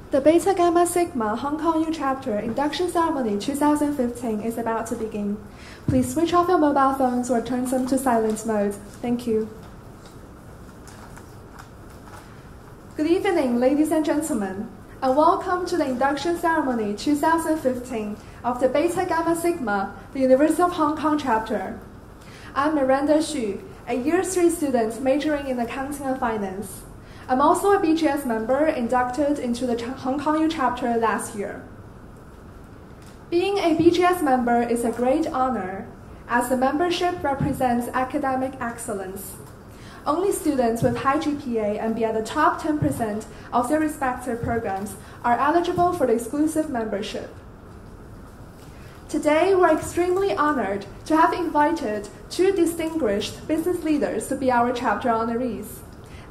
The Beta Gamma Sigma Hong Kong U Chapter Induction Ceremony 2015 is about to begin. Please switch off your mobile phones or turn them to silent mode. Thank you. Good evening, ladies and gentlemen, and welcome to the Induction Ceremony 2015 of the Beta Gamma Sigma, the University of Hong Kong Chapter. I'm Miranda Xu, a Year 3 student majoring in Accounting and Finance. I'm also a BGS member inducted into the Hong Kong U Chapter last year. Being a BGS member is a great honor, as the membership represents academic excellence. Only students with high GPA and be at the top 10% of their respective programs are eligible for the exclusive membership. Today, we're extremely honored to have invited two distinguished business leaders to be our chapter honorees.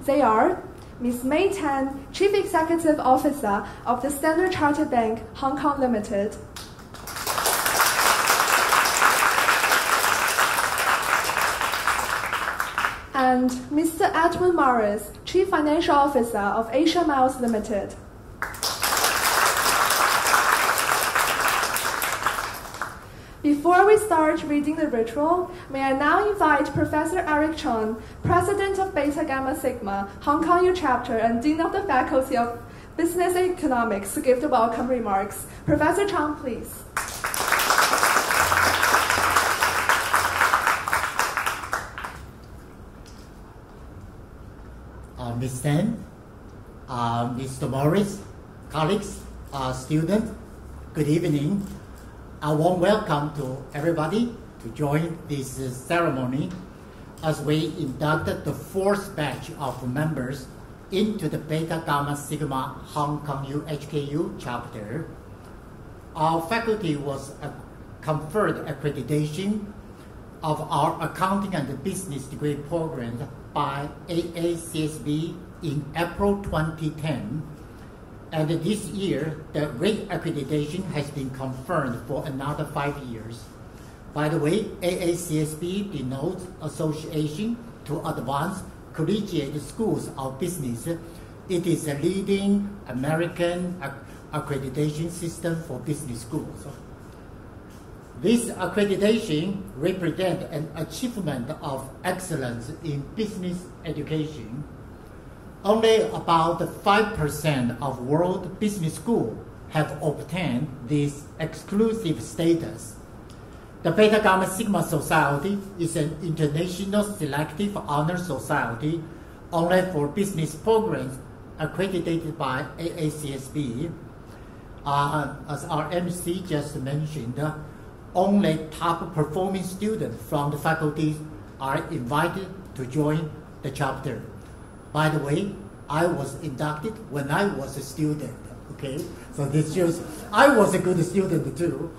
They are Ms. May Tan, Chief Executive Officer of the Standard Chartered Bank, Hong Kong Limited. And Mr. Edwin Morris, Chief Financial Officer of Asia Miles Limited. Before we start reading the ritual, may I now invite Professor Eric Chong, President of Beta Gamma Sigma, Hong Kong U Chapter and Dean of the Faculty of Business and Economics to give the welcome remarks. Professor Chong, please. Ms. Tan, Mr. Morris, colleagues, students, good evening. A warm welcome to everybody to join this ceremony as we inducted the fourth batch of members into the Beta Gamma Sigma Hong Kong U HKU chapter. Our faculty was conferred accreditation of our accounting and business degree program by AACSB in April 2010. And this year, the re-accreditation has been confirmed for another 5 years. By the way, AACSB denotes Association to Advance Collegiate Schools of Business. It is a leading American accreditation system for business schools. This accreditation represents an achievement of excellence in business education. Only about 5% of world business schools have obtained this exclusive status. The Beta Gamma Sigma Society is an international selective honor society only for business programs accredited by AACSB. As our MC just mentioned, only top performing students from the faculty are invited to join the chapter. By the way, I was inducted when I was a student, okay? So this shows I was a good student too.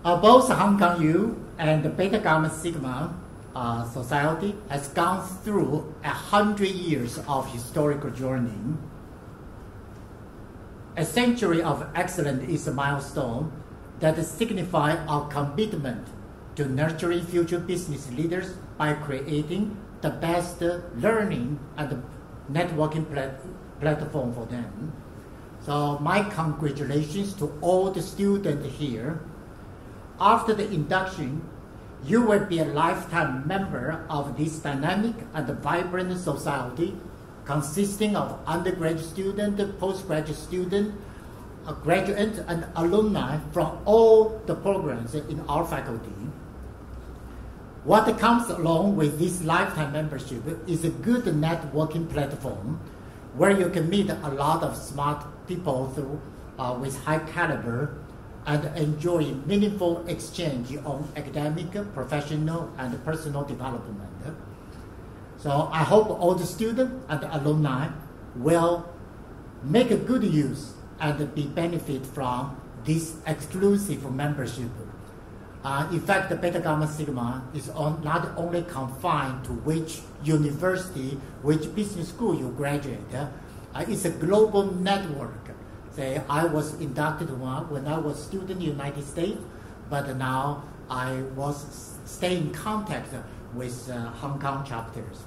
Both Hong Kong U and the Beta Gamma Sigma Society has gone through 100 years of historical journey. A century of excellence is a milestone that signifies our commitment to nurturing future business leaders by creating the best learning and networking platform for them. So my congratulations to all the students here. After the induction, you will be a lifetime member of this dynamic and vibrant society consisting of undergraduate students, postgraduate students, graduates, and alumni from all the programs in our faculty. What comes along with this lifetime membership is a good networking platform where you can meet a lot of smart people with high caliber and enjoy meaningful exchange on academic, professional, and personal development. So I hope all the students and alumni will make a good use and be benefit from this exclusive membership. In fact, the Beta Gamma Sigma is not only confined to which university, which business school you graduate. It's a global network. Say, I was inducted when I was a student in the United States, but now I was stay in contact with Hong Kong chapters.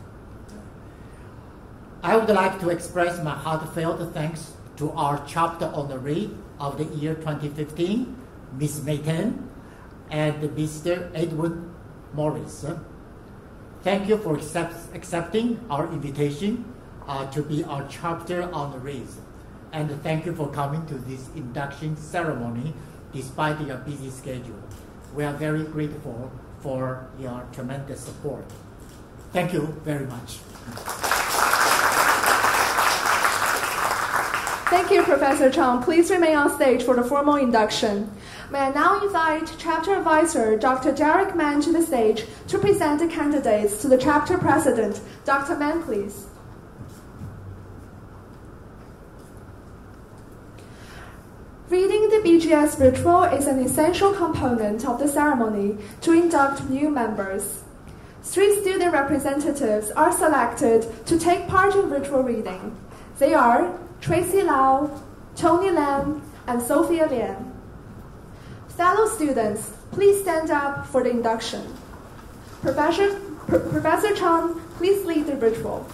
I would like to express my heartfelt thanks to our chapter honoree of the year 2015, Ms. Mayton, and Mr. Edwin Morris. Thank you for accepting our invitation to be our chapter honorees. And thank you for coming to this induction ceremony despite your busy schedule. We are very grateful for your tremendous support. Thank you very much. Thank you, Professor Chang. Please remain on stage for the formal induction. May I now invite Chapter Advisor Dr. Derek Mann to the stage to present the candidates to the Chapter President. Dr. Mann, please. Reading the BGS ritual is an essential component of the ceremony to induct new members. 3 student representatives are selected to take part in ritual reading. They are Tracy Lau, Tony Lam, and Sophia Lian. Fellow students, please stand up for the induction. Professor Chang, please lead the ritual.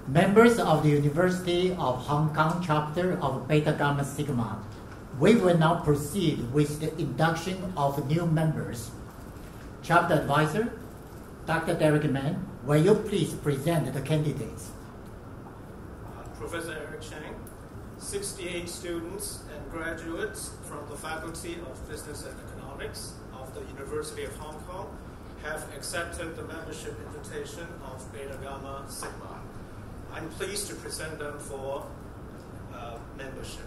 Members of the University of Hong Kong chapter of Beta Gamma Sigma, we will now proceed with the induction of new members. Chapter Advisor, Dr. Derek Mann, will you please present the candidates? Professor Eric Chang, 68 students and graduates from the Faculty of Business and Economics of the University of Hong Kong have accepted the membership invitation of Beta Gamma Sigma. I'm pleased to present them for membership.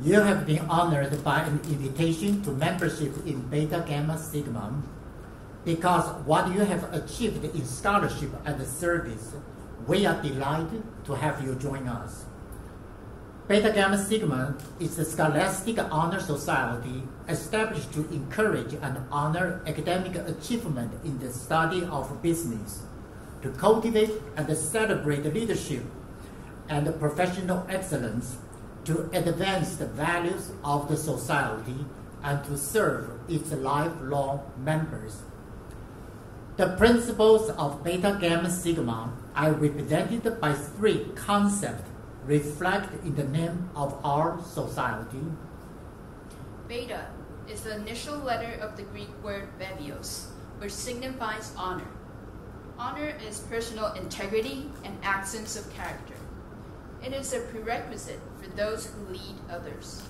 You have been honored by an invitation to membership in Beta Gamma Sigma because what you have achieved in scholarship and service, we are delighted to have you join us. Beta Gamma Sigma is a scholastic honor society established to encourage and honor academic achievement in the study of business, to cultivate and celebrate leadership and professional excellence, to advance the values of the society, and to serve its lifelong members. The principles of Beta Gamma Sigma are represented by 3 concepts reflected in the name of our society. Beta is the initial letter of the Greek word bebios, which signifies honor. Honor is personal integrity and accents of character. It is a prerequisite for those who lead others.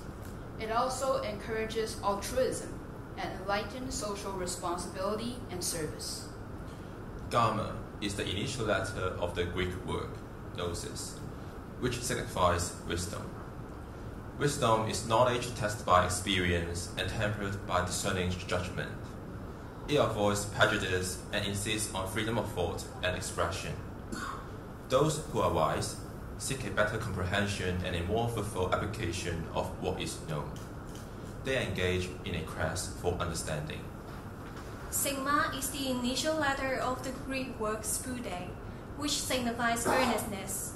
It also encourages altruism and enlightened social responsibility and service. Gamma is the initial letter of the Greek word gnosis, which signifies wisdom. Wisdom is knowledge tested by experience and tempered by discerning judgment. It avoids prejudice and insists on freedom of thought and expression. Those who are wise seek a better comprehension and a more fruitful application of what is known. They engage in a quest for understanding. Sigma is the initial letter of the Greek word spude, which signifies earnestness.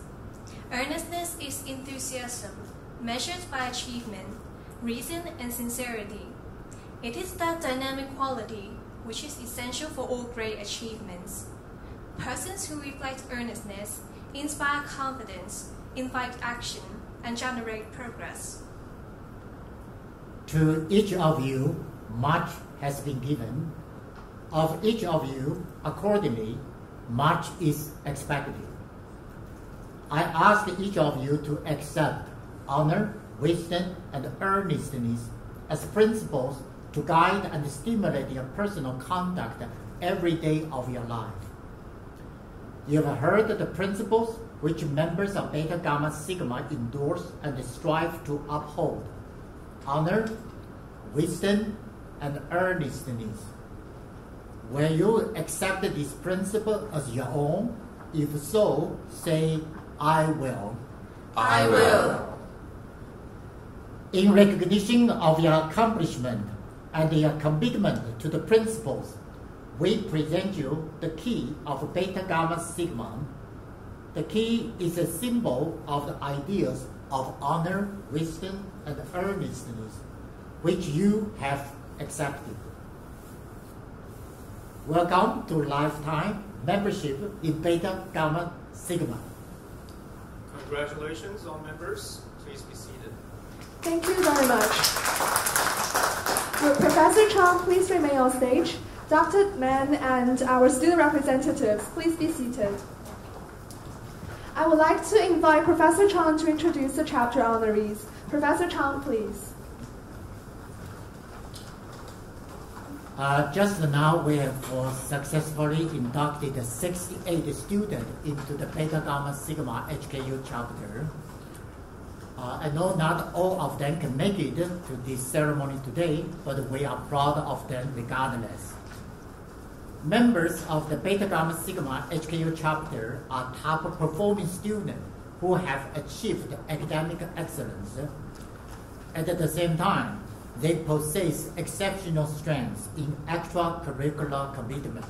Earnestness is enthusiasm, measured by achievement, reason, and sincerity. It is that dynamic quality which is essential for all great achievements. Persons who reflect earnestness inspire confidence, invite action, and generate progress. To each of you, much has been given. Of each of you, accordingly, much is expected. I ask each of you to accept honor, wisdom, and earnestness as principles to guide and stimulate your personal conduct every day of your life. You have heard the principles which members of Beta Gamma Sigma endorse and strive to uphold: honor, wisdom, and earnestness. Will you accept this principle as your own? If so, say, I will. I will. In recognition of your accomplishment and your commitment to the principles, we present you the key of Beta Gamma Sigma. The key is a symbol of the ideas of honor, wisdom, and earnestness, which you have accepted. Welcome to lifetime membership in Beta Gamma Sigma. Congratulations, all members. Please be seated. Thank you very much. Will Professor Chang please remain on stage? Dr. Mann and our student representatives, please be seated. I would like to invite Professor Chang to introduce the chapter honorees. Professor Chang, please. Just now, we have successfully inducted 68 students into the Beta Gamma Sigma HKU chapter. I know not all of them can make it to this ceremony today, but we are proud of them regardless. Members of the Beta Gamma Sigma HKU chapter are top performing students who have achieved academic excellence. At the same time, they possess exceptional strengths in extracurricular commitment.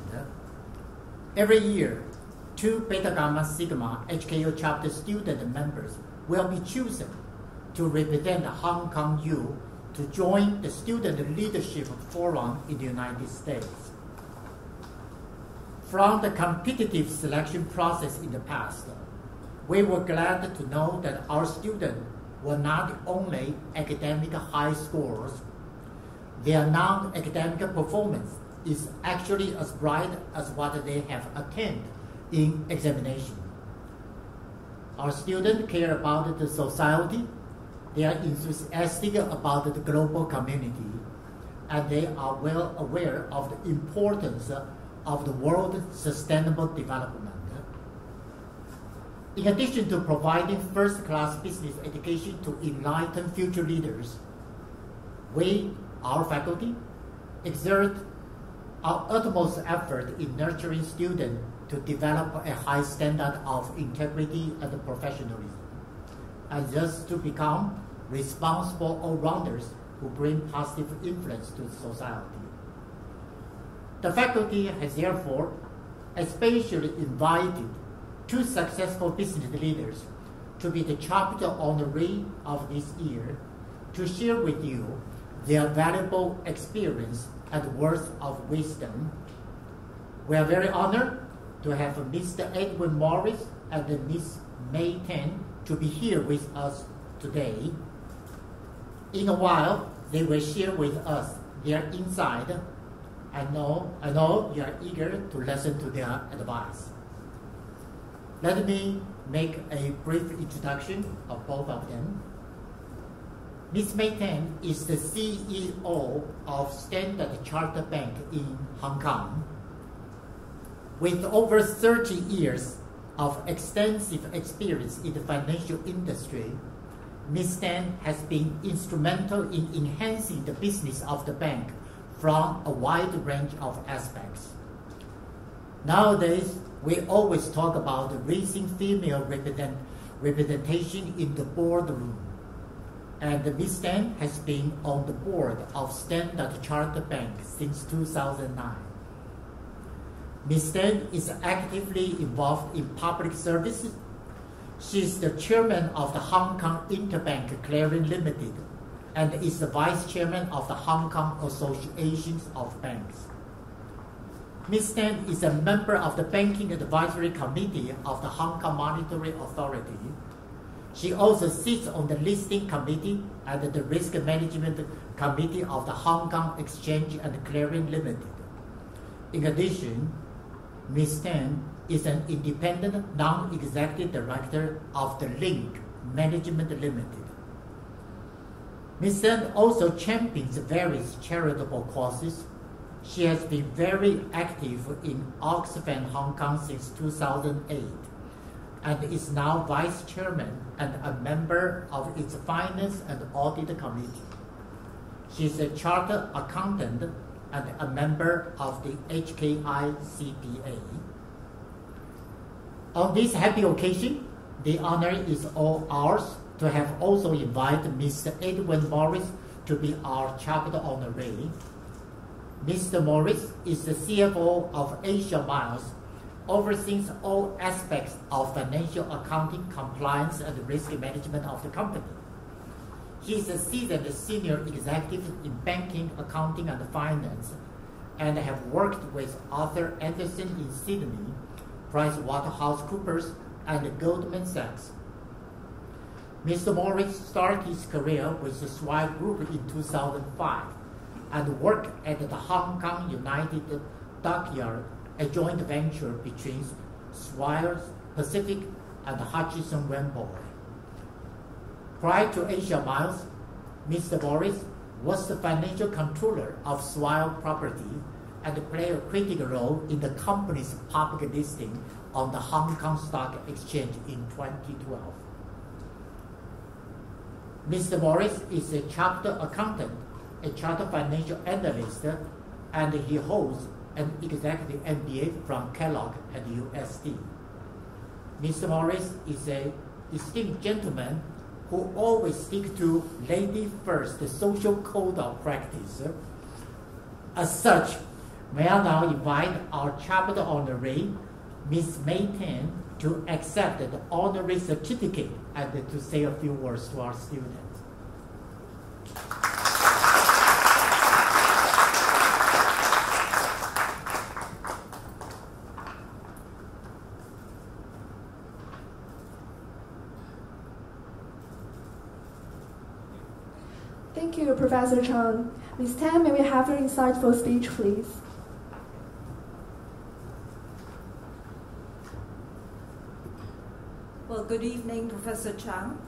Every year, 2 Beta Gamma Sigma HKU chapter student members will be chosen to represent Hong Kong U to join the Student Leadership Forum in the United States. From the competitive selection process in the past, we were glad to know that our students were not only academic high scores, their non-academic performance is actually as bright as what they have attained in examination. Our students care about the society, they are enthusiastic about the global community, and they are well aware of the importance of the world's sustainable development. In addition to providing first-class business education to enlighten future leaders, we, our faculty, exert our utmost effort in nurturing students to develop a high standard of integrity and professionalism, and thus to become responsible all-rounders who bring positive influence to society. The faculty has therefore especially invited 2 successful business leaders to be the chapter honoree of this year to share with you their valuable experience and words of wisdom. We are very honored to have Mr. Edwin Morris and Ms. May Tan to be here with us today. In a while, they will share with us their insight. I know you are eager to listen to their advice. Let me make a brief introduction of both of them. Ms. May Tan is the CEO of Standard Chartered Bank in Hong Kong. With over 30 years of extensive experience in the financial industry, Ms. Tan has been instrumental in enhancing the business of the bank from a wide range of aspects. Nowadays, we always talk about raising female representation in the boardroom, and Ms. Tan has been on the board of Standard Chartered Bank since 2009. Ms. Tan is actively involved in public services. She is the chairman of the Hong Kong Interbank Clearing Limited and is the vice chairman of the Hong Kong Association of Banks. Ms. Tan is a member of the Banking Advisory Committee of the Hong Kong Monetary Authority. She also sits on the Listing Committee and the Risk Management Committee of the Hong Kong Exchange and Clearing Limited. In addition, Ms. Tan is an independent non-executive director of the Link Management Limited. Ms. Tan also champions various charitable causes. She has been very active in Oxfam Hong Kong since 2008 and is now vice chairman and a member of its Finance and Audit Committee. She is a chartered accountant and a member of the HKI CPA. On this happy occasion, the honor is all ours to have also invited Mr. Edwin Morris to be our chapter honoree. Mr. Morris is the CFO of Asia Miles, oversees all aspects of financial accounting, compliance, and risk management of the company. He is a seasoned senior executive in banking, accounting, and finance, and have worked with Arthur Andersen in Sydney, PricewaterhouseCoopers, and Goldman Sachs. Mr. Morris started his career with the Swire Group in 2005 and worked at the Hong Kong United Dockyard, a joint venture between Swire Pacific and Hutchison Whampoa. Prior to Asia Miles, Mr. Morris was the financial controller of Swire Property and played a critical role in the company's public listing on the Hong Kong Stock Exchange in 2012. Mr. Morris is a chartered accountant, a chartered financial analyst, and he holds an executive MBA from Kellogg at USD. Mr. Morris is an esteemed gentleman who always sticks to lady first, the social code of practice. As such, may I now invite our chapter honoree, Ms. May Tan, to accept the honorary certificate and to say a few words to our students. Thank you, Professor Chang. Ms. Tan, may we have your insightful speech, please? Well, good evening, Professor Chang,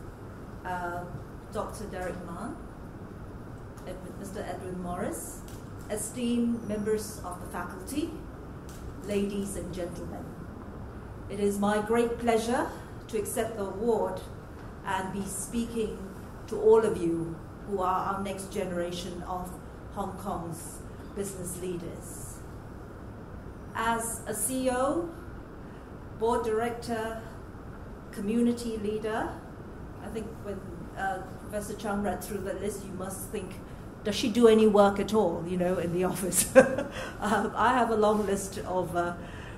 Dr. Derek Mann, Mr. Edwin Morris, esteemed members of the faculty, ladies and gentlemen. It is my great pleasure to accept the award and be speaking to all of you who are our next generation of Hong Kong's business leaders. As a CEO, board director, community leader, I think when Professor Chang read through the list, you must think, does she do any work at all, in the office? I have a long list of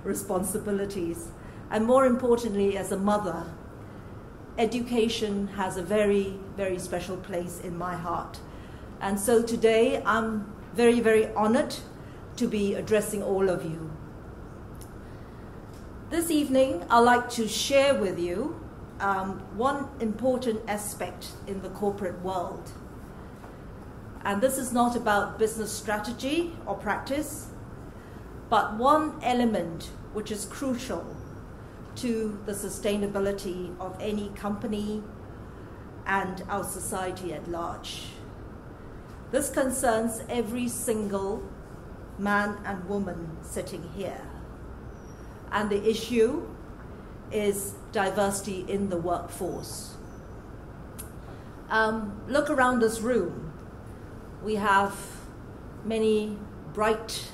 responsibilities. And more importantly, as a mother, education has a very, very special place in my heart. And so today, I'm very, very honored to be addressing all of you. This evening, I'd like to share with you one important aspect in the corporate world. And this is not about business strategy or practice, but one element which is crucial to the sustainability of any company and our society at large. This concerns every single man and woman sitting here. And the issue is diversity in the workforce. Look around this room. We have many bright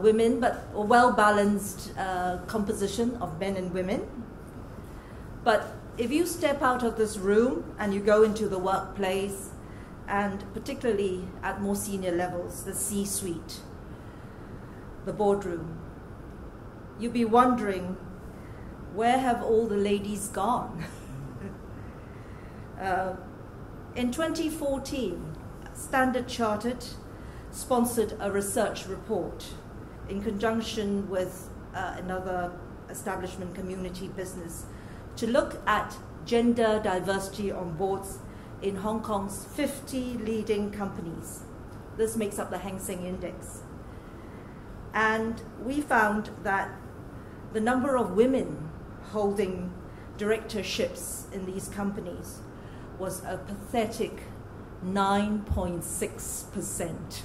women, but a well-balanced composition of men and women. But if you step out of this room and you go into the workplace, and particularly at more senior levels, the C-suite, the boardroom, you'll be wondering, where have all the ladies gone? In 2014, Standard Chartered sponsored a research report in conjunction with another establishment, Community Business, to look at gender diversity on boards in Hong Kong's 50 leading companies. This makes up the Hang Seng Index. And we found that the number of women holding directorships in these companies was a pathetic 9.6%.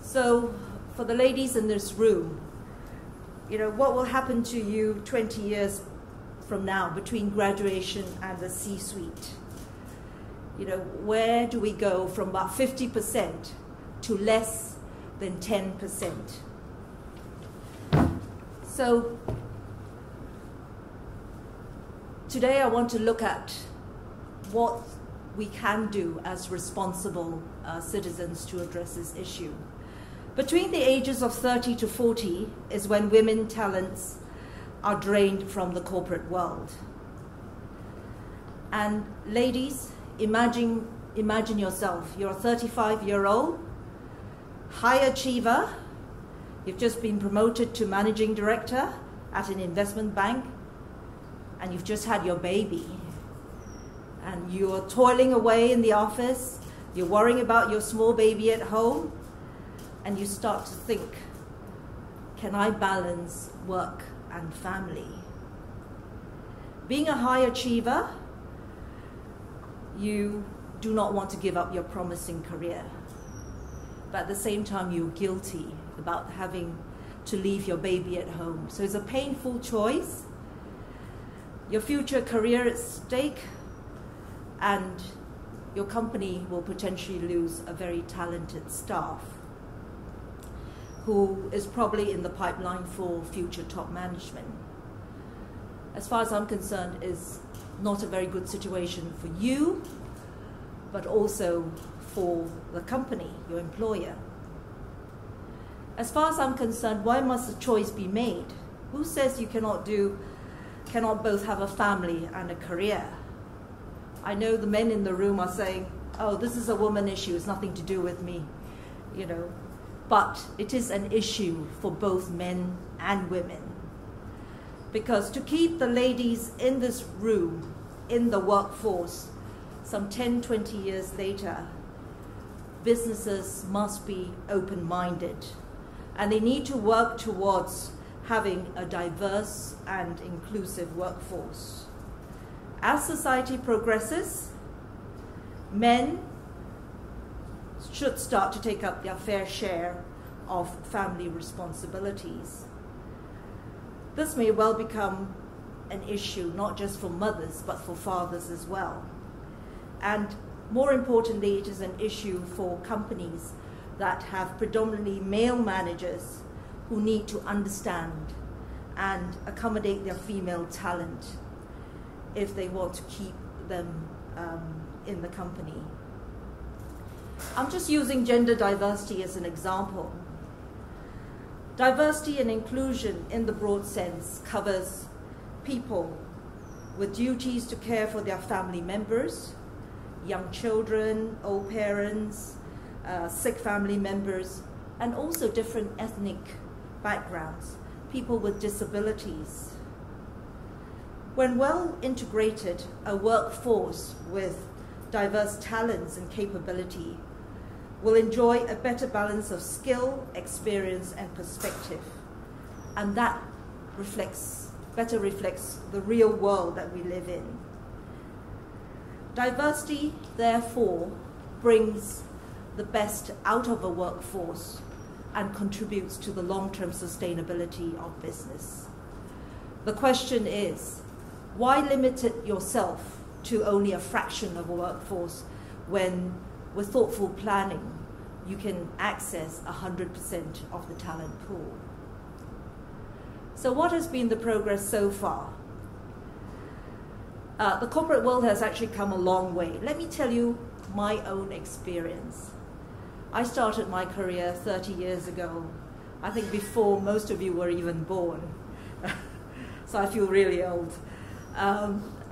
So for the ladies in this room, what will happen to you 20 years from now between graduation and the C-suite? Where do we go from about 50% to less than 10%? So today I want to look at what we can do as responsible citizens to address this issue. Between the ages of 30 to 40 is when women talents are drained from the corporate world. And ladies, imagine yourself, you're a 35-year-old, high achiever, you've just been promoted to managing director at an investment bank, and you've just had your baby, and you're toiling away in the office, you're worrying about your small baby at home, and you start to think, can I balance work and family? Being a high achiever, you do not want to give up your promising career, but at the same time you're guilty about having to leave your baby at home. So it's a painful choice. Your future career at stake, and your company will potentially lose a very talented staff who is probably in the pipeline for future top management. As far as I'm concerned, is not a very good situation for you, but also for the company, your employer. As far as I'm concerned, why must a choice be made? Who says you cannot both have a family and a career? I know the men in the room are saying, oh, this is a woman issue, it's nothing to do with me, you know. But it is an issue for both men and women. Because to keep the ladies in this room, in the workforce, some 10, 20 years later, businesses must be open-minded. And they need to work towards having a diverse and inclusive workforce. As society progresses, men should start to take up their fair share of family responsibilities. This may well become an issue not just for mothers, but for fathers as well. And more importantly, it is an issue for companies that have predominantly male managers who need to understand and accommodate their female talent if they want to keep them in the company. I'm just using gender diversity as an example. Diversity and inclusion in the broad sense covers people with duties to care for their family members, young children, old parents, sick family members, and also different ethnic backgrounds, people with disabilities. When well integrated, a workforce with diverse talents and capability will enjoy a better balance of skill, experience, and perspective. And that better reflects the real world that we live in. Diversity, therefore, brings the best out of a workforce and contributes to the long-term sustainability of business. The question is, why limit it yourself to only a fraction of a workforce when, with thoughtful planning, you can access 100% of the talent pool? So what has been the progress so far? The corporate world has actually come a long way. Let me tell you my own experience. I started my career 30 years ago, I think before most of you were even born. So I feel really old.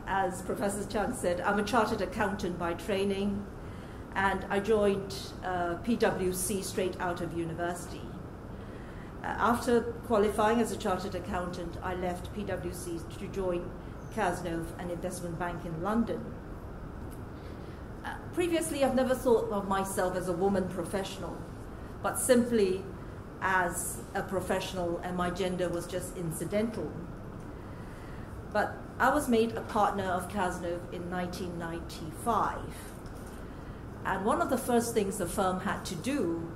As Professor Chang said, I'm a chartered accountant by training, and I joined PwC straight out of university. After qualifying as a chartered accountant, I left PwC to join Cazenove, an investment bank in London. Previously, I've never thought of myself as a woman professional, but simply as a professional, and my gender was just incidental. But I was made a partner of Cazenove in 1995. And one of the first things the firm had to do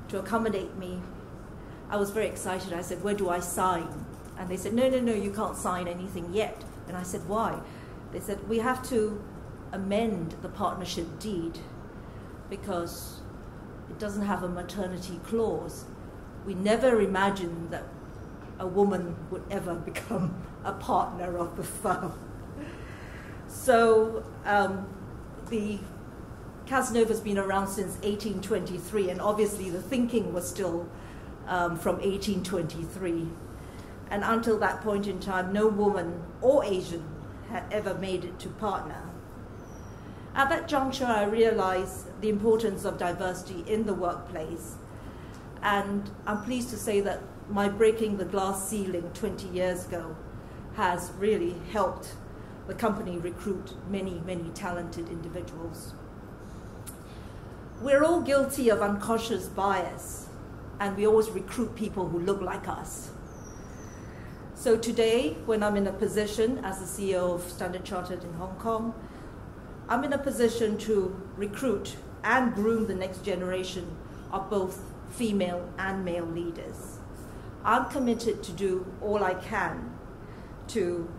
to accommodate me, I was very excited. I said, where do I sign? And they said, no, you can't sign anything yet. And I said, why? They said, we have to amend the partnership deed because it doesn't have a maternity clause. We never imagined that a woman would ever become a partner of the firm. So the Cazenove has been around since 1823, and obviously the thinking was still from 1823. And until that point in time, no woman or Asian had ever made it to partner. At that juncture, I realized the importance of diversity in the workplace And I'm pleased to say that my breaking the glass ceiling 20 years ago has really helped the company recruit many, many talented individuals. We're all guilty of unconscious bias, and we always recruit people who look like us. So today, when I'm in a position as the CEO of Standard Chartered in Hong Kong, I'm in a position to recruit and groom the next generation of both female and male leaders. I'm committed to do all I can to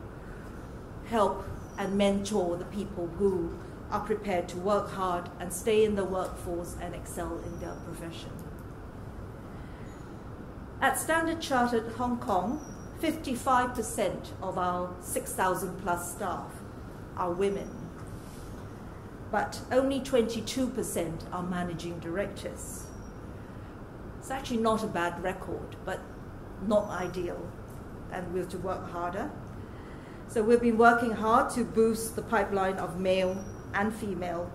help and mentor the people who are prepared to work hard and stay in the workforce and excel in their profession. At Standard Chartered Hong Kong, 55% of our 6,000 plus staff are women, but only 22% are managing directors. It's actually not a bad record, but not ideal, and we have to work harder. So we've been working hard to boost the pipeline of male and female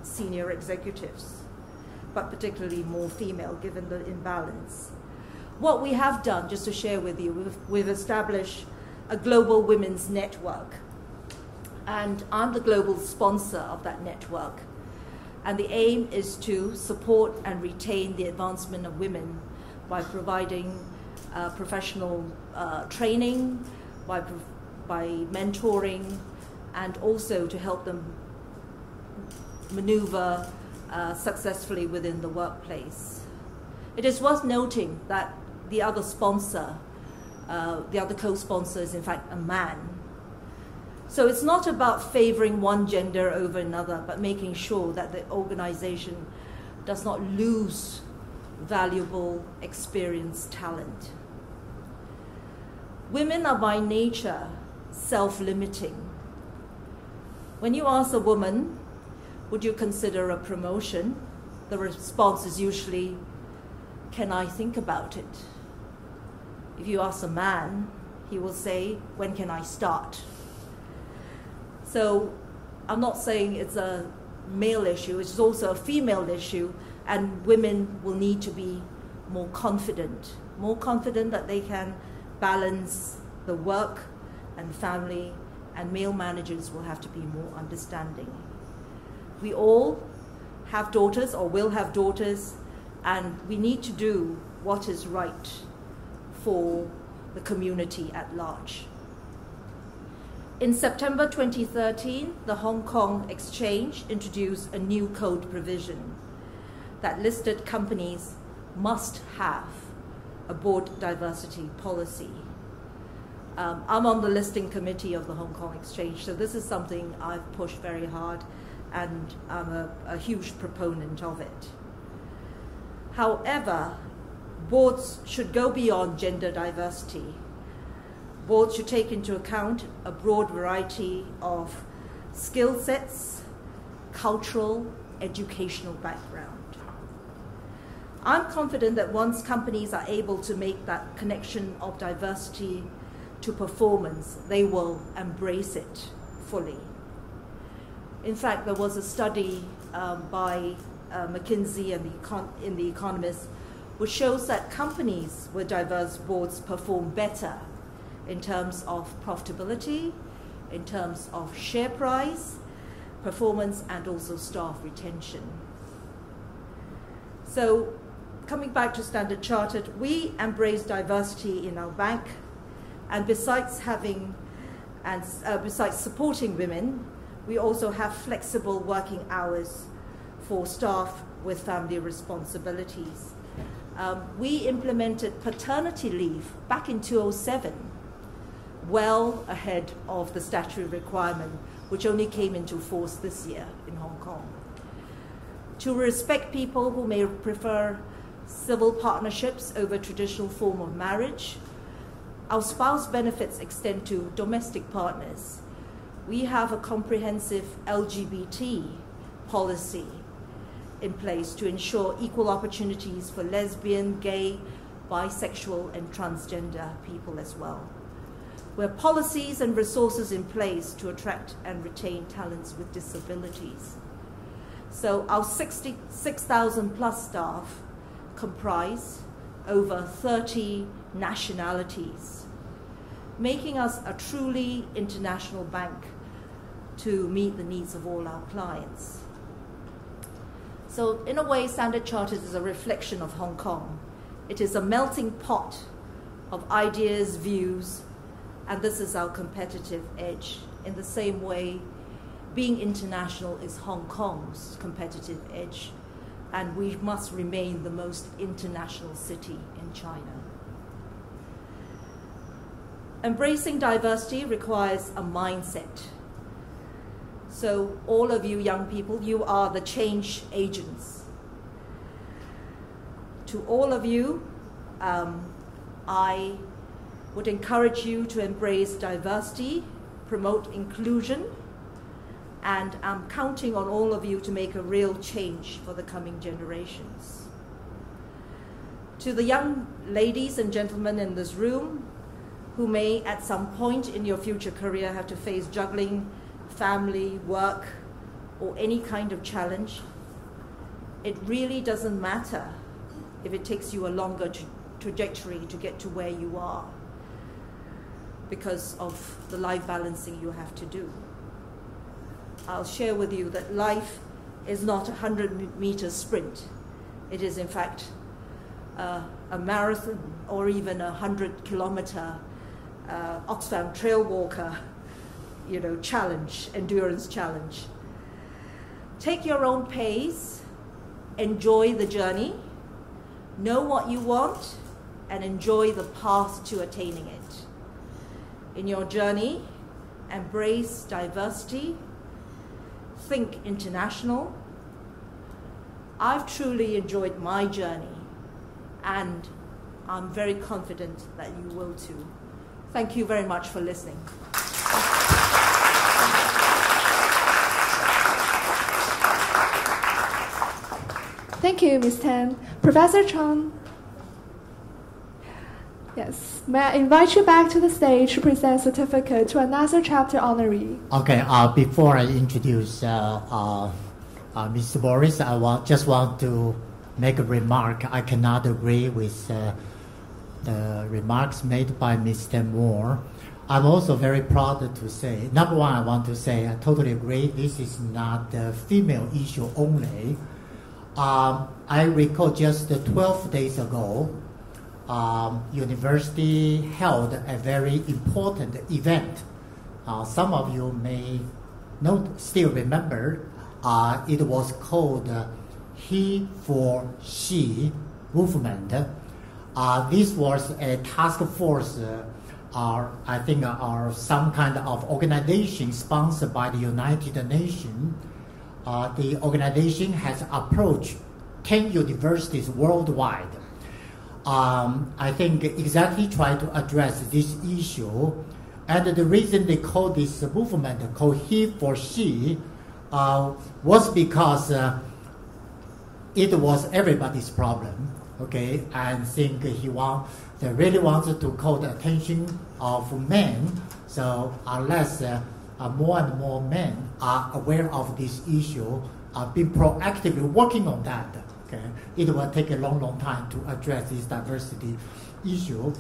senior executives, but particularly more female given the imbalance. What we have done, just to share with you, we've established a global women's network, and I'm the global sponsor of that network. And the aim is to support and retain the advancement of women by providing professional training, by mentoring, and also to help them maneuver successfully within the workplace. It is worth noting that the other sponsor, the other co-sponsor is in fact a man. So it's not about favoring one gender over another, but making sure that the organization does not lose valuable, experienced talent. Women are by nature self-limiting. When you ask a woman, would you consider a promotion? The response is usually, can I think about it? If you ask a man, he will say, when can I start? So I'm not saying it's a male issue, it's also a female issue, and women will need to be more confident that they can balance the work and family, and male managers will have to be more understanding. We all have daughters or will have daughters, and we need to do what is right for the community at large. In September 2013, the Hong Kong Exchange introduced a new code provision that listed companies must have a board diversity policy. I'm on the listing committee of the Hong Kong Exchange, so this is something I've pushed very hard, and I'm a huge proponent of it. However, boards should go beyond gender diversity. Boards should take into account a broad variety of skill sets, cultural, educational background. I'm confident that once companies are able to make that connection of diversity to performance, they will embrace it fully. In fact, there was a study by McKinsey and in The Economist, which shows that companies with diverse boards perform better in terms of profitability, in terms of share price, performance, and also staff retention. So, coming back to Standard Chartered, we embrace diversity in our bank, and besides supporting women, we also have flexible working hours for staff with family responsibilities. We implemented paternity leave back in 2007, well ahead of the statutory requirement, which only came into force this year in Hong Kong. To respect people who may prefer civil partnerships over traditional form of marriage, our spouse benefits extend to domestic partners. We have a comprehensive LGBT policy in place to ensure equal opportunities for lesbian, gay, bisexual, and transgender people as well. We have policies and resources in place to attract and retain talents with disabilities. So our 6,000 plus staff comprise over 30 nationalities, making us a truly international bank to meet the needs of all our clients. So in a way, Standard Chartered is a reflection of Hong Kong. It is a melting pot of ideas, views, and this is our competitive edge. In the same way, being international is Hong Kong's competitive edge, and we must remain the most international city in China. Embracing diversity requires a mindset. So all of you young people, you are the change agents. To all of you, I would encourage you to embrace diversity, promote inclusion, and I'm counting on all of you to make a real change for the coming generations. To the young ladies and gentlemen in this room who may at some point in your future career have to face juggling family, work, or any kind of challenge, it really doesn't matter if it takes you a longer trajectory to get to where you are because of the life balancing you have to do. I'll share with you that life is not a 100-meter sprint. It is, in fact, a marathon or even a 100-kilometer Oxfam Trail Walker, challenge, endurance challenge. Take your own pace, enjoy the journey, know what you want, and enjoy the path to attaining it. In your journey, embrace diversity, think international. I've truly enjoyed my journey, and I'm very confident that you will too. Thank you very much for listening. Thank you, Ms. Tan. Professor Chang. Yes, may I invite you back to the stage to present certificate to another chapter honoree. Okay, before I introduce Mr. Boris, I just want to make a remark. I cannot agree with the remarks made by Mr. Moore. I'm also very proud to say, number one, I want to say I totally agree. This is not a female issue only. I recall just 12 days ago, university held a very important event. Some of you may still remember. It was called He for She movement. This was a task force, I think, or some kind of organization sponsored by the United Nations. The organization has approached 10 universities worldwide. I think exactly try to address this issue. And the reason they call this movement called He for She was because it was everybody's problem. Okay, I think they really wanted to call the attention of men. So unless more and more men are aware of this issue, been proactively working on that. Okay, it will take a long time to address this diversity issue.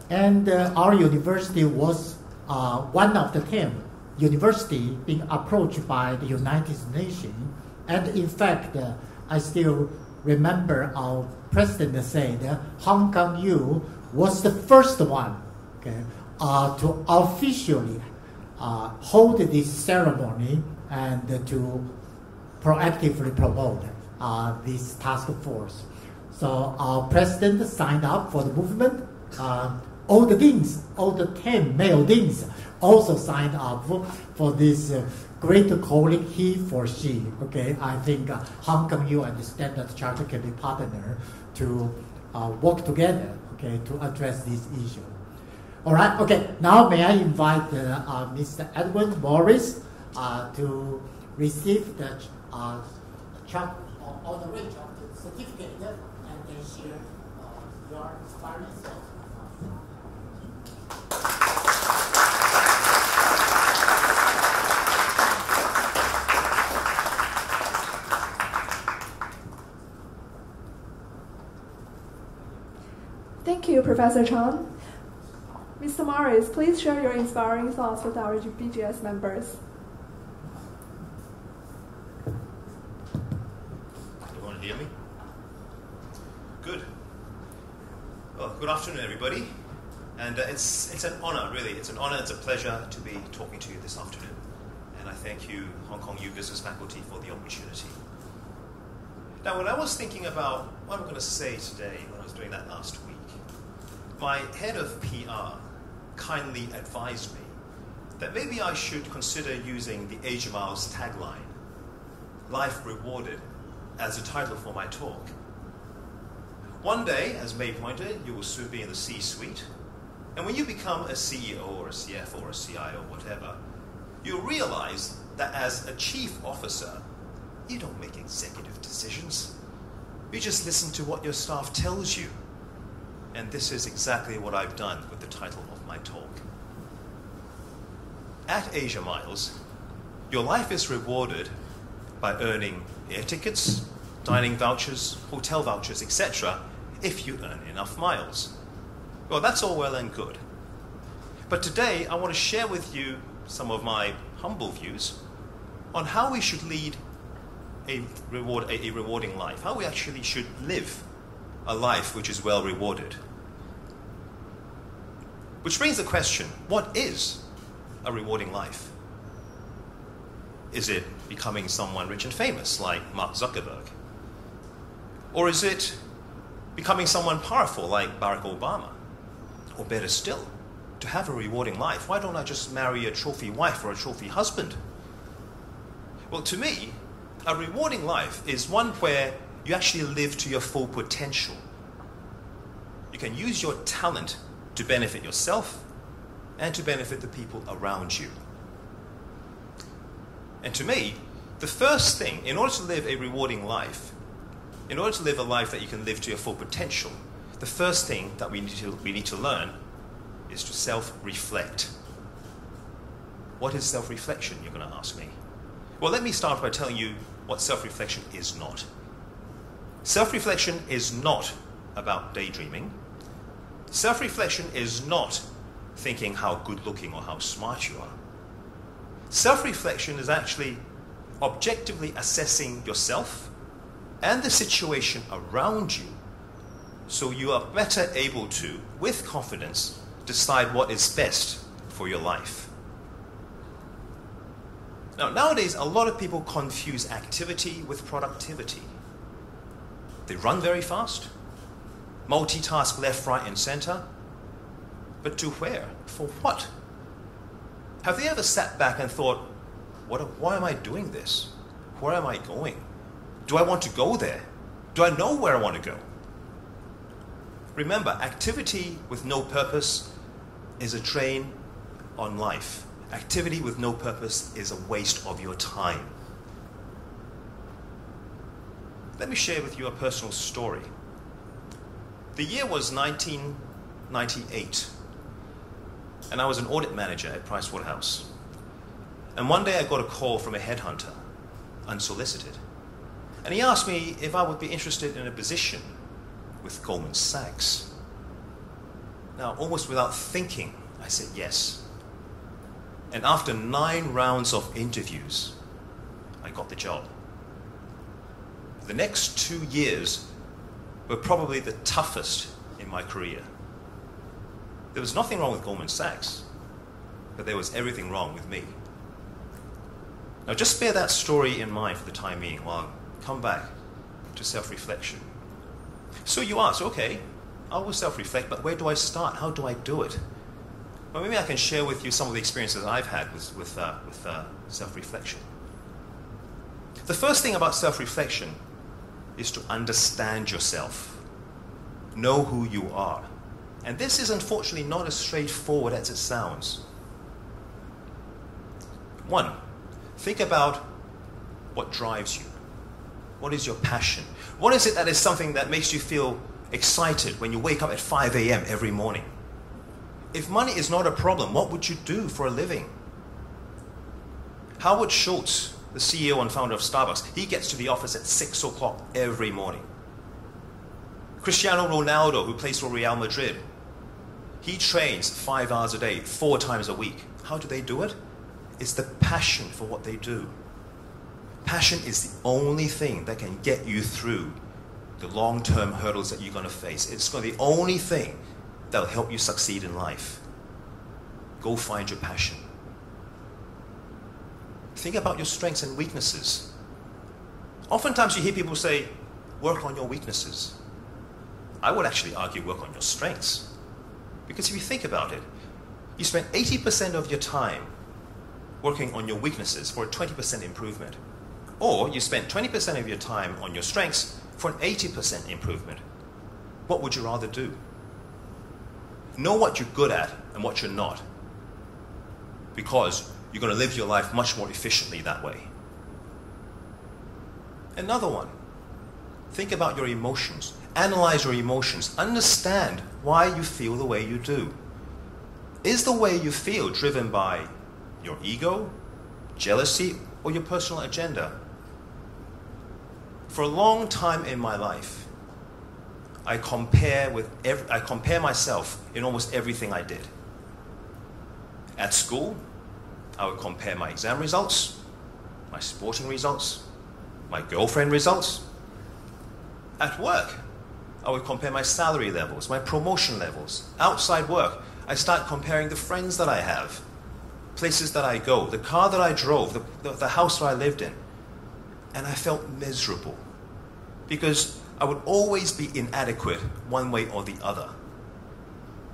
And our university was one of the 10 universities being approached by the United Nations. And in fact, I still remember our president said Hong Kong U was the first one, okay, to officially hold this ceremony and to proactively promote this task force. So our president signed up for the movement. All the 10 male deans also signed up for this great calling He for She. Okay, I think Hong Kong U and the Standard Chartered can be partner to work together, okay, to address this issue. All right, okay, now may I invite Mr. Edwin Morris to receive the honorary certificate and then share your experience. Thank you, Professor Chang. Mr. Morris, please share your inspiring thoughts with our BGS members. You want to hear me? Good. Well, good afternoon, everybody. And it's an honor, really. It's an honor, it's a pleasure to be talking to you this afternoon. And I thank you, Hong Kong U Business faculty, for the opportunity. Now, when I was thinking about what I'm going to say today, when I was doing that last week, my head of PR kindly advised me that maybe I should consider using the Asia Miles tagline, "Life Rewarded," as a title for my talk. One day, as May pointed, you will soon be in the C-suite, and when you become a CEO or a CFO or a CIO or whatever, you'll realize that as a chief officer, you don't make executive decisions. You just listen to what your staff tells you. And this is exactly what I've done with the title of my talk. At Asia Miles, your life is rewarded by earning air tickets, dining vouchers, hotel vouchers, etc., if you earn enough miles. Well, that's all well and good. But today, I want to share with you some of my humble views on how we should lead a rewarding life, how we actually should live a life which is well rewarded. Which brings the question, what is a rewarding life? Is it becoming someone rich and famous like Mark Zuckerberg? Or is it becoming someone powerful like Barack Obama? Or better still, to have a rewarding life, why don't I just marry a trophy wife or a trophy husband? Well, to me, a rewarding life is one where you actually live to your full potential. You can use your talent to benefit yourself and to benefit the people around you. And to me, the first thing, in order to live a rewarding life, in order to live a life that you can live to your full potential, the first thing that we need to learn is to self-reflect. What is self-reflection, you're going to ask me? Well, let me start by telling you what self-reflection is not. Self-reflection is not about daydreaming. Self-reflection is not thinking how good-looking or how smart you are. Self-reflection is actually objectively assessing yourself and the situation around you so you are better able to, with confidence, decide what is best for your life. Now, nowadays, a lot of people confuse activity with productivity. They run very fast, multitask left, right, and center, but to where? For what? Have they ever sat back and thought, why am I doing this? Where am I going? Do I want to go there? Do I know where I want to go? Remember, activity with no purpose is a drain on life. Activity with no purpose is a waste of your time. Let me share with you a personal story. The year was 1998, and I was an audit manager at Pricewaterhouse. And one day I got a call from a headhunter, unsolicited. And he asked me if I would be interested in a position with Goldman Sachs. Now, almost without thinking, I said yes. And after 9 rounds of interviews, I got the job. The next 2 years were probably the toughest in my career. There was nothing wrong with Goldman Sachs, but there was everything wrong with me. Now just bear that story in mind for the time being while I come back to self-reflection. So you ask, okay, I will self-reflect, but where do I start? How do I do it? Well, maybe I can share with you some of the experiences I've had with self-reflection. The first thing about self-reflection is to understand yourself. Know who you are. And this is unfortunately not as straightforward as it sounds. 1, think about what drives you. What is your passion? What is it that is something that makes you feel excited when you wake up at 5 a.m. every morning? If money is not a problem, what would you do for a living? Howard Schultz, the CEO and founder of Starbucks, he gets to the office at 6 o'clock every morning. Cristiano Ronaldo, who plays for Real Madrid, he trains 5 hours a day, 4 times a week. How do they do it? It's the passion for what they do. Passion is the only thing that can get you through the long-term hurdles that you're going to face. It's the only thing that will help you succeed in life. Go find your passion. Think about your strengths and weaknesses. Oftentimes you hear people say, work on your weaknesses. I would actually argue work on your strengths. Because if you think about it, you spend 80% of your time working on your weaknesses for a 20% improvement. Or you spend 20% of your time on your strengths for an 80% improvement. What would you rather do? Know what you're good at and what you're not. Because you're going to live your life much more efficiently that way. Another one. Think about your emotions. Analyze your emotions. Understand why you feel the way you do. Is the way you feel driven by your ego, jealousy, or your personal agenda? For a long time in my life, I compare myself in almost everything I did. At school, I would compare my exam results, my sporting results, my girlfriend results. At work, I would compare my salary levels, my promotion levels. Outside work, I start comparing the friends that I have, places that I go, the car that I drove, the house that I lived in. And I felt miserable because I would always be inadequate one way or the other.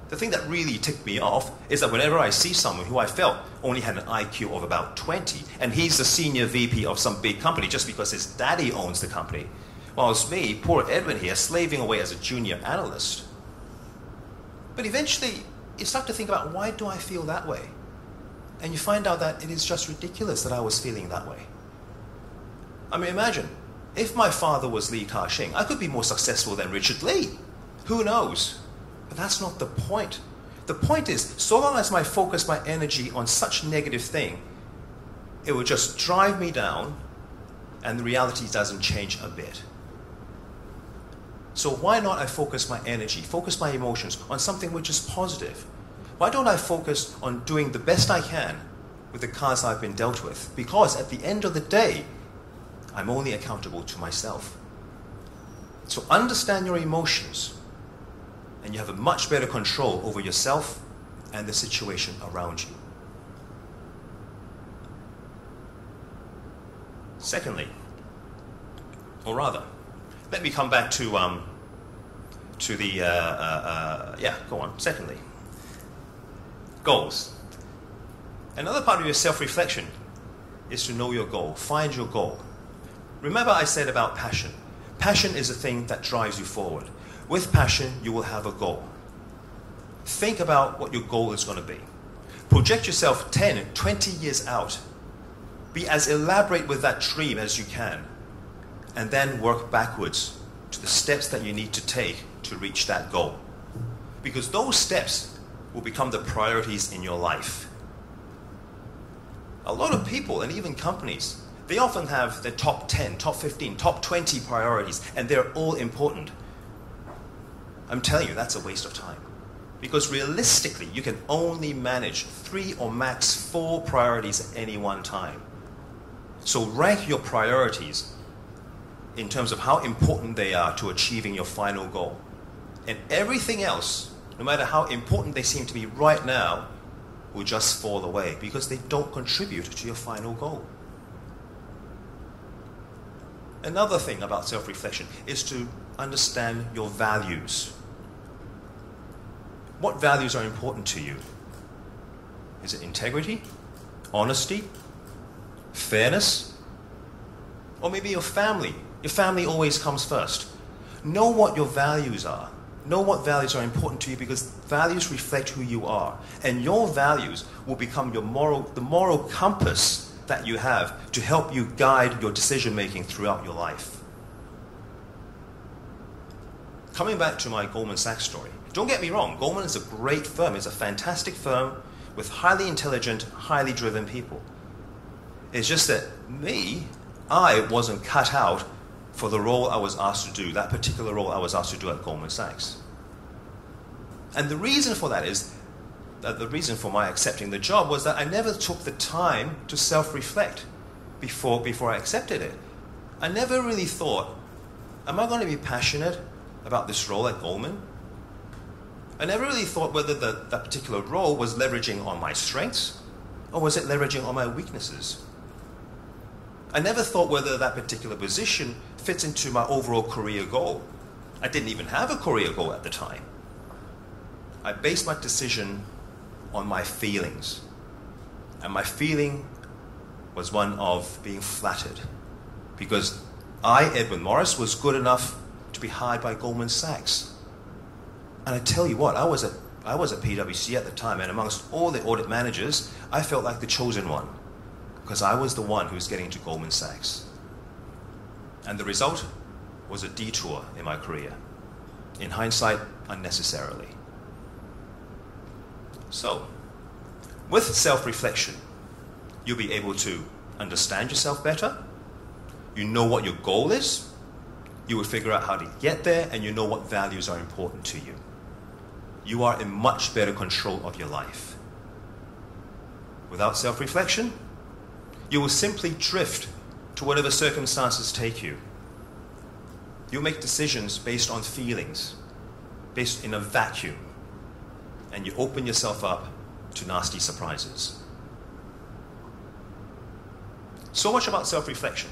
The thing that really ticked me off is that whenever I see someone who I felt only had an IQ of about 20, and he's the senior VP of some big company just because his daddy owns the company, while it's me, poor Edwin here, slaving away as a junior analyst. But eventually, you start to think about, why do I feel that way? And you find out that it is just ridiculous that I was feeling that way. I mean, imagine, if my father was Li Ka-shing, I could be more successful than Richard Lee. Who knows? But that's not the point. The point is, so long as I focus my energy on such negative thing, it will just drive me down, and the reality doesn't change a bit. So why not I focus my energy, focus my emotions on something which is positive? Why don't I focus on doing the best I can with the cards I've been dealt with? Because at the end of the day, I'm only accountable to myself. So understand your emotions, and you have a much better control over yourself and the situation around you. Secondly, or rather, let me come back to Secondly, goals. Another part of your self-reflection is to know your goal. Find your goal. Remember I said about passion. Passion is a thing that drives you forward. With passion, you will have a goal. Think about what your goal is going to be. Project yourself 10, 20 years out. Be as elaborate with that dream as you can. And then work backwards to the steps that you need to take to reach that goal. Because those steps will become the priorities in your life. A lot of people, and even companies, they often have the top 10, top 15, top 20 priorities, and they're all important. I'm telling you, that's a waste of time. Because realistically, you can only manage 3 or max 4 priorities at any one time. So rank your priorities in terms of how important they are to achieving your final goal. And everything else, no matter how important they seem to be right now, will just fall away because they don't contribute to your final goal. Another thing about self-reflection is to understand your values. What values are important to you? Is it integrity, honesty, fairness, or maybe your family? Your family always comes first. Know what your values are. Know what values are important to you because values reflect who you are. And your values will become the moral compass that you have to help you guide your decision-making throughout your life. Coming back to my Goldman Sachs story, don't get me wrong, Goldman is a great firm. It's a fantastic firm with highly intelligent, highly driven people. It's just that I wasn't cut out for the role I was asked to do, that particular role I was asked to do at Goldman Sachs. And the reason for that is, that the reason for my accepting the job was that I never took the time to self-reflect before I accepted it. I never really thought, am I going to be passionate about this role at Goldman? I never really thought whether that particular role was leveraging on my strengths or was it leveraging on my weaknesses. I never thought whether that particular position fits into my overall career goal. I didn't even have a career goal at the time. I based my decision on my feelings. And my feeling was one of being flattered because I, Edwin Morris, was good enough to be hired by Goldman Sachs. And I tell you what, I was at PwC at the time, and amongst all the audit managers, I felt like the chosen one because I was the one who was getting to Goldman Sachs. And the result was a detour in my career. In hindsight, unnecessarily. So, with self-reflection, you'll be able to understand yourself better, you know what your goal is, you will figure out how to get there, and you know what values are important to you. You are in much better control of your life. Without self-reflection, you will simply drift to whatever circumstances take you. You'll make decisions based on feelings, based in a vacuum, and you open yourself up to nasty surprises. So much about self-reflection.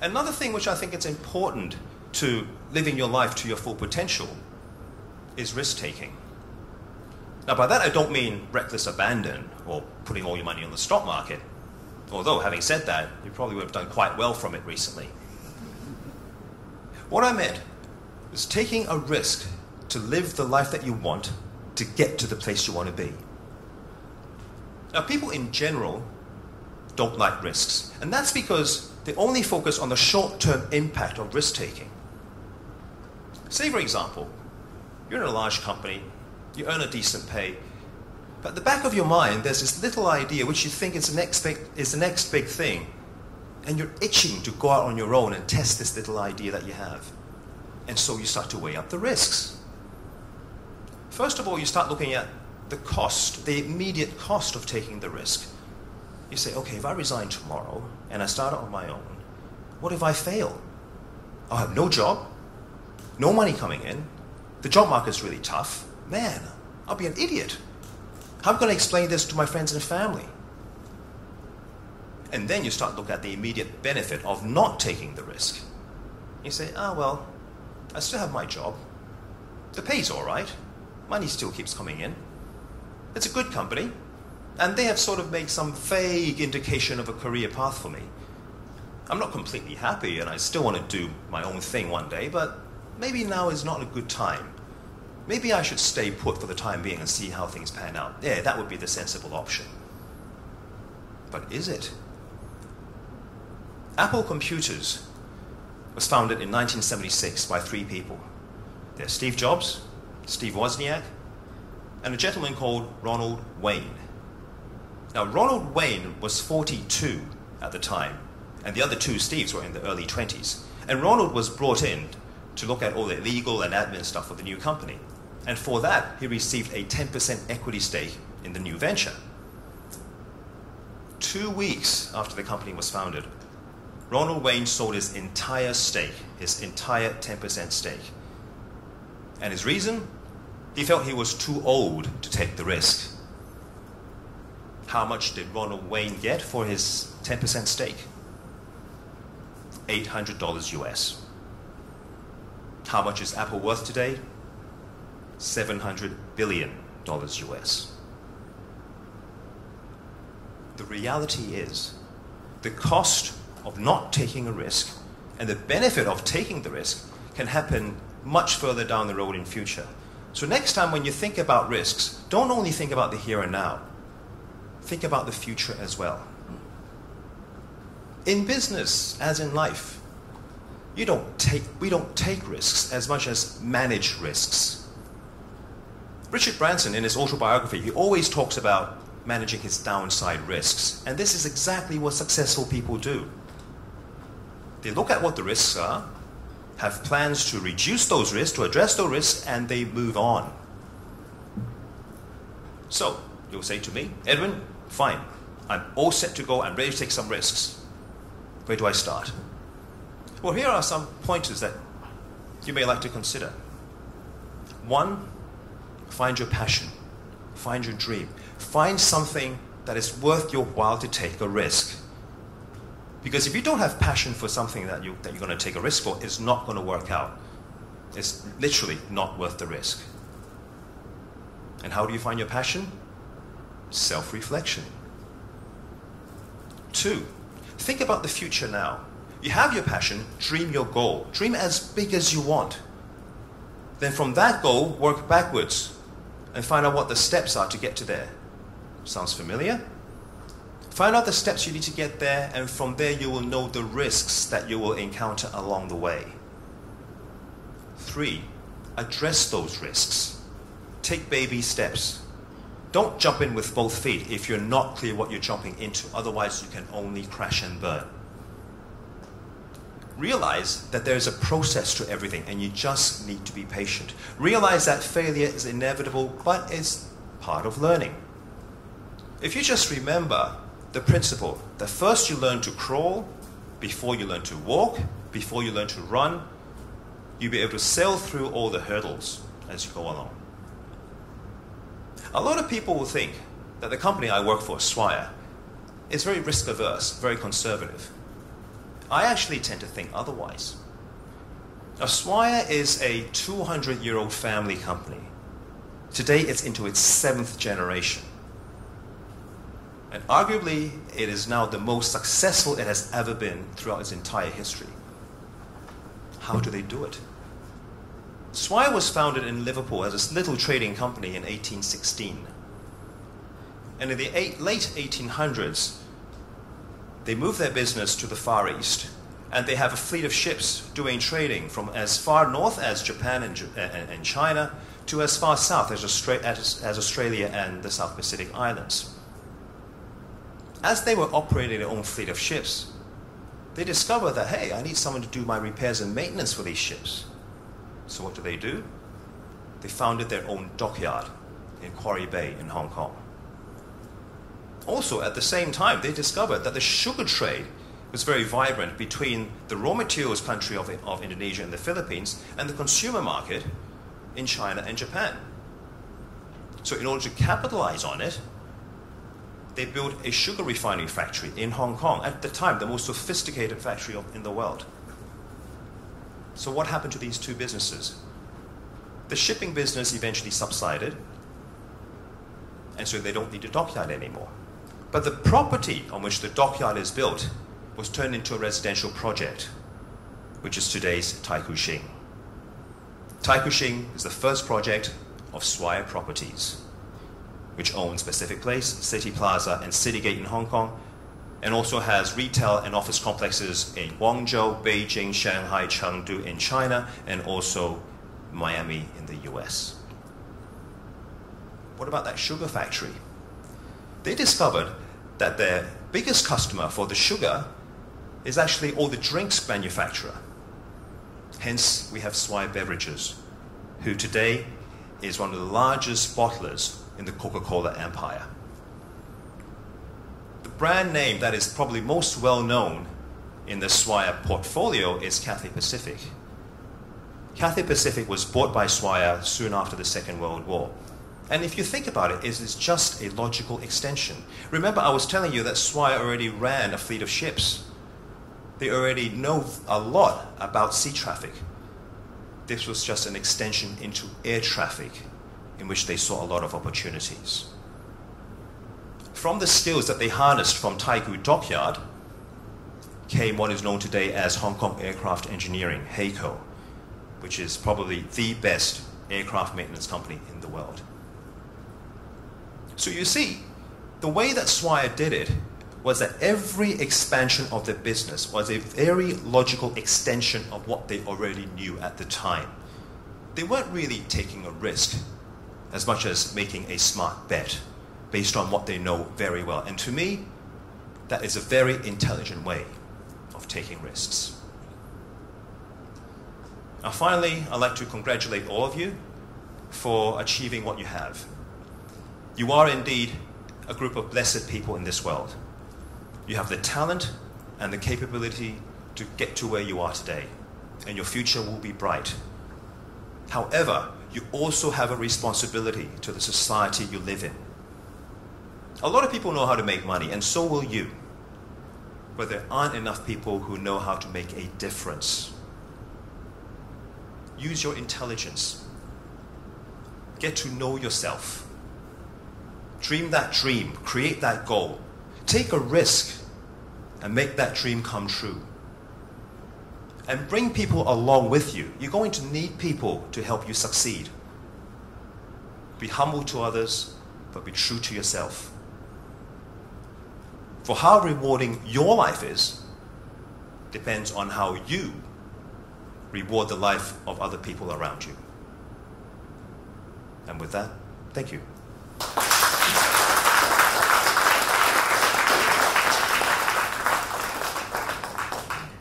Another thing which I think is important to living your life to your full potential is risk-taking. Now, by that I don't mean reckless abandon or putting all your money on the stock market, although, having said that, you probably would have done quite well from it recently. What I meant was taking a risk to live the life that you want to get to the place you want to be. Now, people in general don't like risks, and that's because they only focus on the short-term impact of risk-taking. Say, for example, you're in a large company, you earn a decent pay, but at the back of your mind, there's this little idea which you think is the next big thing, and you're itching to go out on your own and test this little idea that you have. And so you start to weigh up the risks. First of all, you start looking at the cost, the immediate cost of taking the risk. You say, okay, if I resign tomorrow and I start out on my own, what if I fail? I'll have no job, no money coming in, the job market's really tough. Man, I'll be an idiot. How am I going to explain this to my friends and family? And then you start to look at the immediate benefit of not taking the risk. You say, well, I still have my job. The pay's all right. Money still keeps coming in. It's a good company. And they have sort of made some vague indication of a career path for me. I'm not completely happy, and I still want to do my own thing one day, but maybe now is not a good time. Maybe I should stay put for the time being and see how things pan out. Yeah, that would be the sensible option. But is it? Apple Computers was founded in 1976 by 3 people. They're Steve Jobs, Steve Wozniak, and a gentleman called Ronald Wayne. Now, Ronald Wayne was 42 at the time, and the other 2 Steves were in the early 20s. And Ronald was brought in to look at all the legal and admin stuff for the new company. And for that, he received a 10% equity stake in the new venture. 2 weeks after the company was founded, Ronald Wayne sold his entire stake, his entire 10% stake. And his reason? He felt he was too old to take the risk. How much did Ronald Wayne get for his 10% stake? $800 US. How much is Apple worth today? $700 billion US. The reality is, the cost of not taking a risk and the benefit of taking the risk can happen much further down the road in future. So next time when you think about risks, don't only think about the here and now. Think about the future as well. In business, as in life, we don't take risks as much as manage risks. Richard Branson, in his autobiography, he always talks about managing his downside risks. And this is exactly what successful people do. They look at what the risks are, have plans to reduce those risks, to address those risks, and they move on. So, you'll say to me, Edwin, fine, I'm all set to go, I'm ready to take some risks. Where do I start? Well, here are some pointers that you may like to consider. 1, find your passion, find your dream, find something that is worth your while to take a risk. Because if you don't have passion for something that you're going to take a risk for, it's not going to work out. It's literally not worth the risk. And how do you find your passion? Self-reflection. 2, think about the future now. You have your passion, dream your goal. Dream as big as you want. Then from that goal, work backwards and find out what the steps are to get to there. Sounds familiar? Find out the steps you need to get there, and from there you will know the risks that you will encounter along the way. 3, address those risks. Take baby steps. Don't jump in with both feet if you're not clear what you're jumping into. Otherwise, you can only crash and burn. Realize that there's a process to everything, and you just need to be patient. Realize that failure is inevitable, but it's part of learning. If you just remember the principle that first you learn to crawl, before you learn to walk, before you learn to run, you'll be able to sail through all the hurdles as you go along. A lot of people will think that the company I work for, Swire, is very risk averse, very conservative. I actually tend to think otherwise. Now, Swire is a 200-year-old family company. Today it's into its 7th generation. And arguably, it is now the most successful it has ever been throughout its entire history. How do they do it? Swire was founded in Liverpool as a little trading company in 1816. And in the late 1800s, they moved their business to the Far East. And they have a fleet of ships doing trading from as far north as Japan and China to as far south as Australia and the South Pacific Islands. As they were operating their own fleet of ships, they discovered that, hey, I need someone to do my repairs and maintenance for these ships. So what do? They founded their own dockyard in Quarry Bay in Hong Kong. Also, at the same time, they discovered that the sugar trade was very vibrant between the raw materials country of Indonesia and the Philippines and the consumer market in China and Japan. So in order to capitalize on it, they built a sugar refining factory in Hong Kong, at the time the most sophisticated factory in the world. So what happened to these two businesses? The shipping business eventually subsided, and so they don't need a dockyard anymore. But the property on which the dockyard is built was turned into a residential project, which is today's Taikoo Shing. Taikoo Shing is the first project of Swire Properties, which owns Pacific Place, City Plaza, and Citygate in Hong Kong, and also has retail and office complexes in Guangzhou, Beijing, Shanghai, Chengdu in China, and also Miami in the US. What about that sugar factory? They discovered that their biggest customer for the sugar is actually all the drinks manufacturer. Hence, we have Swire Beverages, who today is one of the largest bottlers in the Coca-Cola empire. The brand name that is probably most well known in the Swire portfolio is Cathay Pacific. Cathay Pacific was bought by Swire soon after the Second World War. And if you think about it, it is just a logical extension. Remember, I was telling you that Swire already ran a fleet of ships. They already know a lot about sea traffic. This was just an extension into air traffic, in which they saw a lot of opportunities. From the skills that they harnessed from Taikoo Dockyard came what is known today as Hong Kong Aircraft Engineering, HKU, which is probably the best aircraft maintenance company in the world. So you see, the way that Swire did it was that every expansion of their business was a very logical extension of what they already knew at the time. They weren't really taking a risk as much as making a smart bet based on what they know very well. And to me, that is a very intelligent way of taking risks. Now finally, I'd like to congratulate all of you for achieving what you have. You are indeed a group of blessed people in this world. You have the talent and the capability to get to where you are today, and your future will be bright. However, you also have a responsibility to the society you live in. A lot of people know how to make money, and so will you. But there aren't enough people who know how to make a difference. Use your intelligence. Get to know yourself. Dream that dream. Create that goal. Take a risk and make that dream come true. And bring people along with you. You're going to need people to help you succeed. Be humble to others, but be true to yourself. For how rewarding your life is depends on how you reward the life of other people around you. And with that, thank you.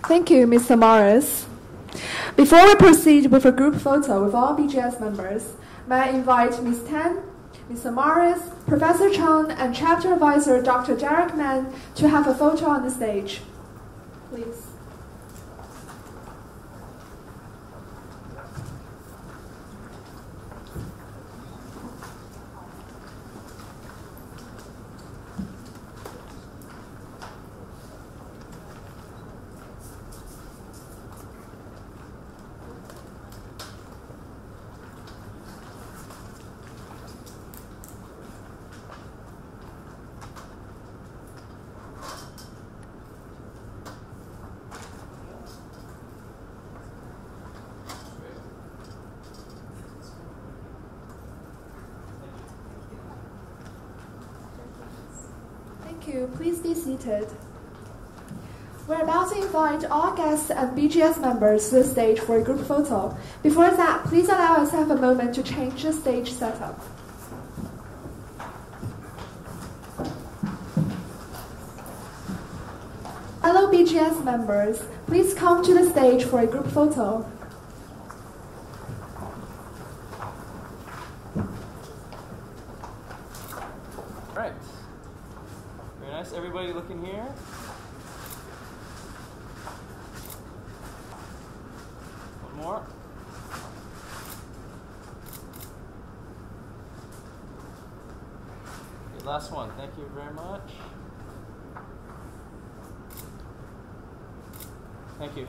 Thank you, Mr. Morris. Before we proceed with a group photo with all BGS members, may I invite Ms. Tan, Mr. Morris, Professor Chang, and Chapter Advisor Dr. Derek Mann to have a photo on the stage. Please. Thank you. Please be seated. We're about to invite all guests and BGS members to the stage for a group photo. Before that, please allow us to have a moment to change the stage setup. Fellow BGS members, please come to the stage for a group photo. Right. Very nice. Everybody looking here. One more. Okay, last one. Thank you very much. Thank you.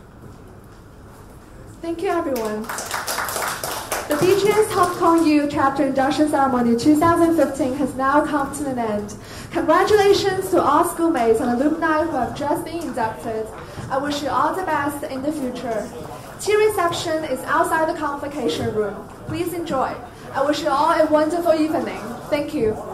Thank you, everyone. The BGS HKU Chapter Induction Ceremony 2015 has now come to an end. Congratulations to all schoolmates and alumni who have just been inducted. I wish you all the best in the future. Tea reception is outside the convocation room. Please enjoy. I wish you all a wonderful evening. Thank you.